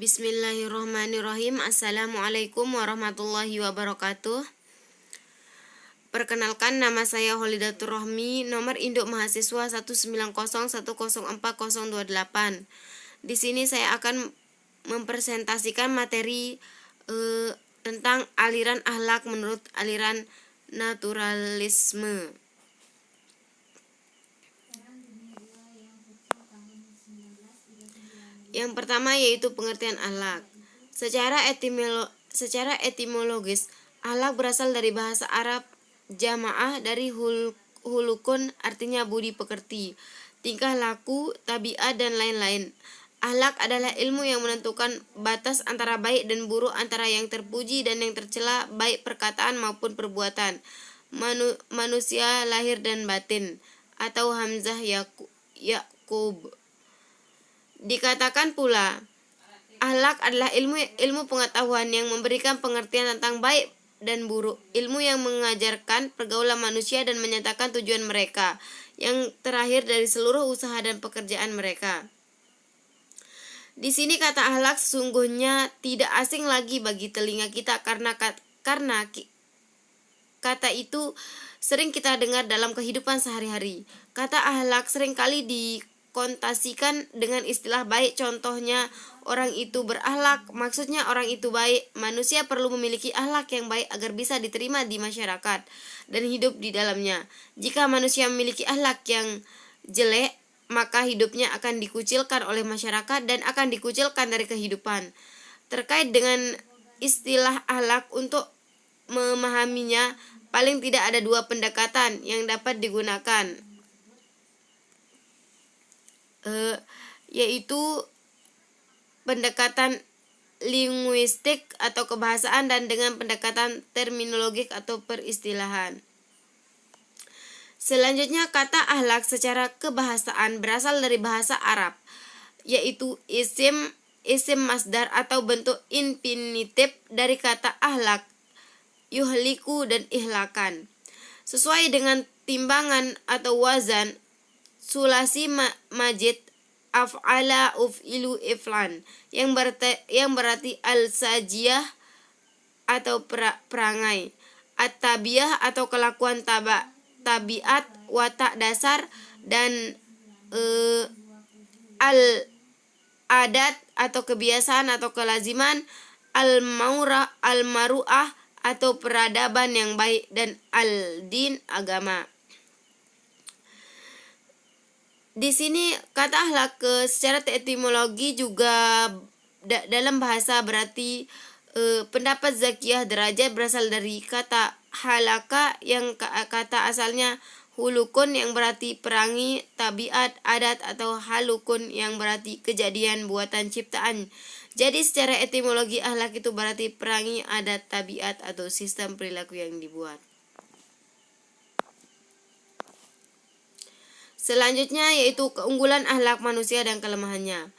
Bismillahirrahmanirrahim. Assalamualaikum warahmatullahi wabarakatuh. Perkenalkan, nama saya Holidatur Rohmi, nomor induk mahasiswa 19010404028. Di sini saya akan mempresentasikan materi tentang aliran akhlak menurut aliran naturalisme. Yang pertama yaitu pengertian akhlak. Secara etimologis, akhlak berasal dari bahasa Arab jamaah dari hulukun, artinya budi pekerti, tingkah laku, tabiat, dan lain-lain. Akhlak adalah ilmu yang menentukan batas antara baik dan buruk, antara yang terpuji dan yang tercela, baik perkataan maupun perbuatan manusia lahir dan batin, atau Hamzah Yakub. Dikatakan pula, akhlak adalah ilmu pengetahuan yang memberikan pengertian tentang baik dan buruk, ilmu yang mengajarkan pergaulan manusia dan menyatakan tujuan mereka yang terakhir dari seluruh usaha dan pekerjaan mereka. Di sini kata akhlak sesungguhnya tidak asing lagi bagi telinga kita karena kata itu sering kita dengar dalam kehidupan sehari-hari. Kata akhlak seringkali dikontasikan dengan istilah baik. Contohnya, orang itu berakhlak, maksudnya orang itu baik. Manusia perlu memiliki akhlak yang baik agar bisa diterima di masyarakat dan hidup di dalamnya. Jika manusia memiliki akhlak yang jelek, maka hidupnya akan dikucilkan oleh masyarakat dan akan dikucilkan dari kehidupan. Terkait dengan istilah akhlak, untuk memahaminya paling tidak ada dua pendekatan yang dapat digunakan, yaitu pendekatan linguistik atau kebahasaan dan dengan pendekatan terminologik atau peristilahan. Selanjutnya, kata akhlak secara kebahasaan berasal dari bahasa Arab, yaitu isim masdar atau bentuk infinitif dari kata akhlak, yuhliku dan ihlakan. Sesuai dengan timbangan atau wazan sulasi majid af'ala uf'ilu iflan yang berarti al-sajiyah atau perangai, at-tabiyah atau kelakuan tabiat, watak dasar, dan al-adat atau kebiasaan atau kelaziman, al-maru'ah atau peradaban yang baik, dan al-din agama. Di sini kata akhlak secara etimologi juga dalam bahasa berarti pendapat zakiyah derajat, berasal dari kata halaka yang kata asalnya hulukun yang berarti perangi, tabiat, adat, atau halukun yang berarti kejadian, buatan, ciptaan. Jadi secara etimologi akhlak itu berarti perangi, adat, tabiat, atau sistem perilaku yang dibuat. Selanjutnya yaitu keunggulan akhlak manusia dan kelemahannya.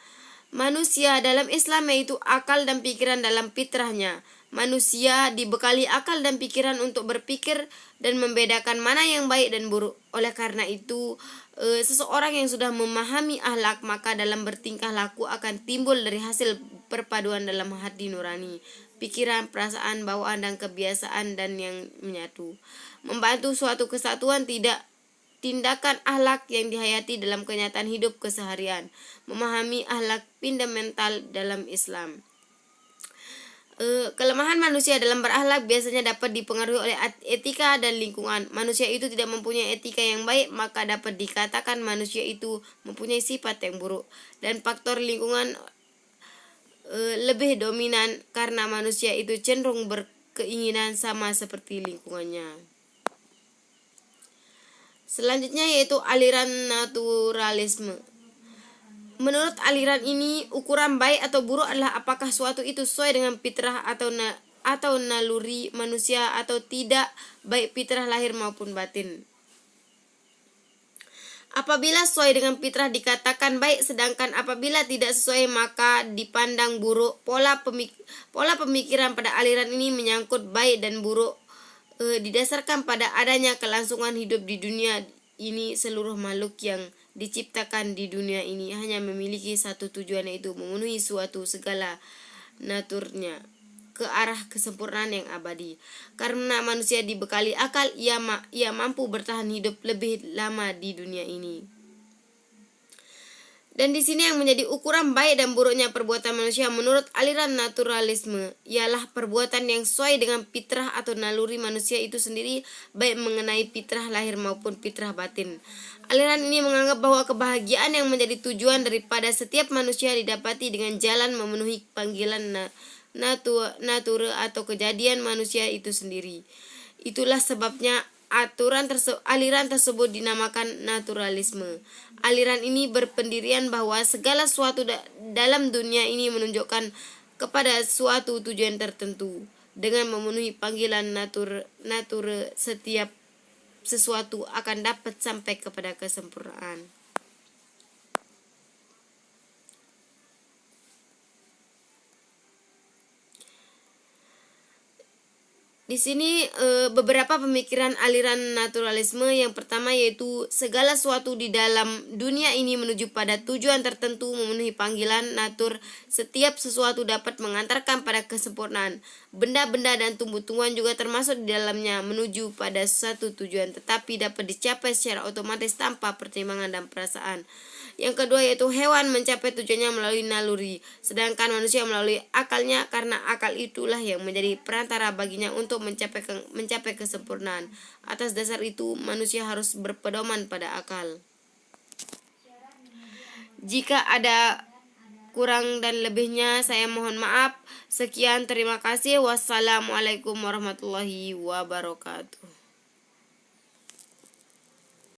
Manusia dalam Islam yaitu akal dan pikiran dalam fitrahnya. Manusia dibekali akal dan pikiran untuk berpikir dan membedakan mana yang baik dan buruk. Oleh karena itu, seseorang yang sudah memahami akhlak, maka dalam bertingkah laku akan timbul dari hasil perpaduan dalam hati nurani, pikiran, perasaan, bawaan, dan kebiasaan dan yang menyatu. Membantu suatu kesatuan tindakan akhlak yang dihayati dalam kenyataan hidup keseharian. Memahami akhlak fundamental dalam Islam. Kelemahan manusia dalam berakhlak biasanya dapat dipengaruhi oleh etika dan lingkungan. Manusia itu tidak mempunyai etika yang baik, maka dapat dikatakan manusia itu mempunyai sifat yang buruk. Dan faktor lingkungan lebih dominan karena manusia itu cenderung berkeinginan sama seperti lingkungannya. Selanjutnya yaitu aliran naturalisme. Menurut aliran ini, ukuran baik atau buruk adalah apakah suatu itu sesuai dengan fitrah atau naluri manusia atau tidak, baik fitrah lahir maupun batin. Apabila sesuai dengan fitrah dikatakan baik, sedangkan apabila tidak sesuai maka dipandang buruk. Pola pemikiran pada aliran ini menyangkut baik dan buruk didasarkan pada adanya kelangsungan hidup di dunia ini seluruh makhluk yang diciptakan di dunia ini hanya memiliki satu tujuan, yaitu memenuhi suatu segala naturnya ke arah kesempurnaan yang abadi. Karena manusia dibekali akal, ia mampu bertahan hidup lebih lama di dunia ini. Dan di sini yang menjadi ukuran baik dan buruknya perbuatan manusia menurut aliran naturalisme ialah perbuatan yang sesuai dengan fitrah atau naluri manusia itu sendiri, baik mengenai fitrah lahir maupun fitrah batin. Aliran ini menganggap bahwa kebahagiaan yang menjadi tujuan daripada setiap manusia didapati dengan jalan memenuhi panggilan nature atau kejadian manusia itu sendiri. Itulah sebabnya aliran tersebut dinamakan naturalisme. Aliran ini berpendirian bahwa segala sesuatu dalam dunia ini menunjukkan kepada suatu tujuan tertentu. Dengan memenuhi panggilan nature setiap sesuatu akan dapat sampai kepada kesempurnaan. Di sini beberapa pemikiran aliran naturalisme. Yang pertama yaitu segala sesuatu di dalam dunia ini menuju pada tujuan tertentu, memenuhi panggilan natur. Setiap sesuatu dapat mengantarkan pada kesempurnaan. Benda-benda dan tumbuh-tumbuhan juga termasuk di dalamnya menuju pada suatu tujuan, tetapi dapat dicapai secara otomatis tanpa pertimbangan dan perasaan. Yang kedua yaitu hewan mencapai tujuannya melalui naluri, sedangkan manusia melalui akalnya, karena akal itulah yang menjadi perantara baginya untuk mencapai kesempurnaan. Atas dasar itu, manusia harus berpedoman pada akal. Jika ada kurang dan lebihnya, saya mohon maaf. Sekian, terima kasih. Wassalamualaikum warahmatullahi wabarakatuh.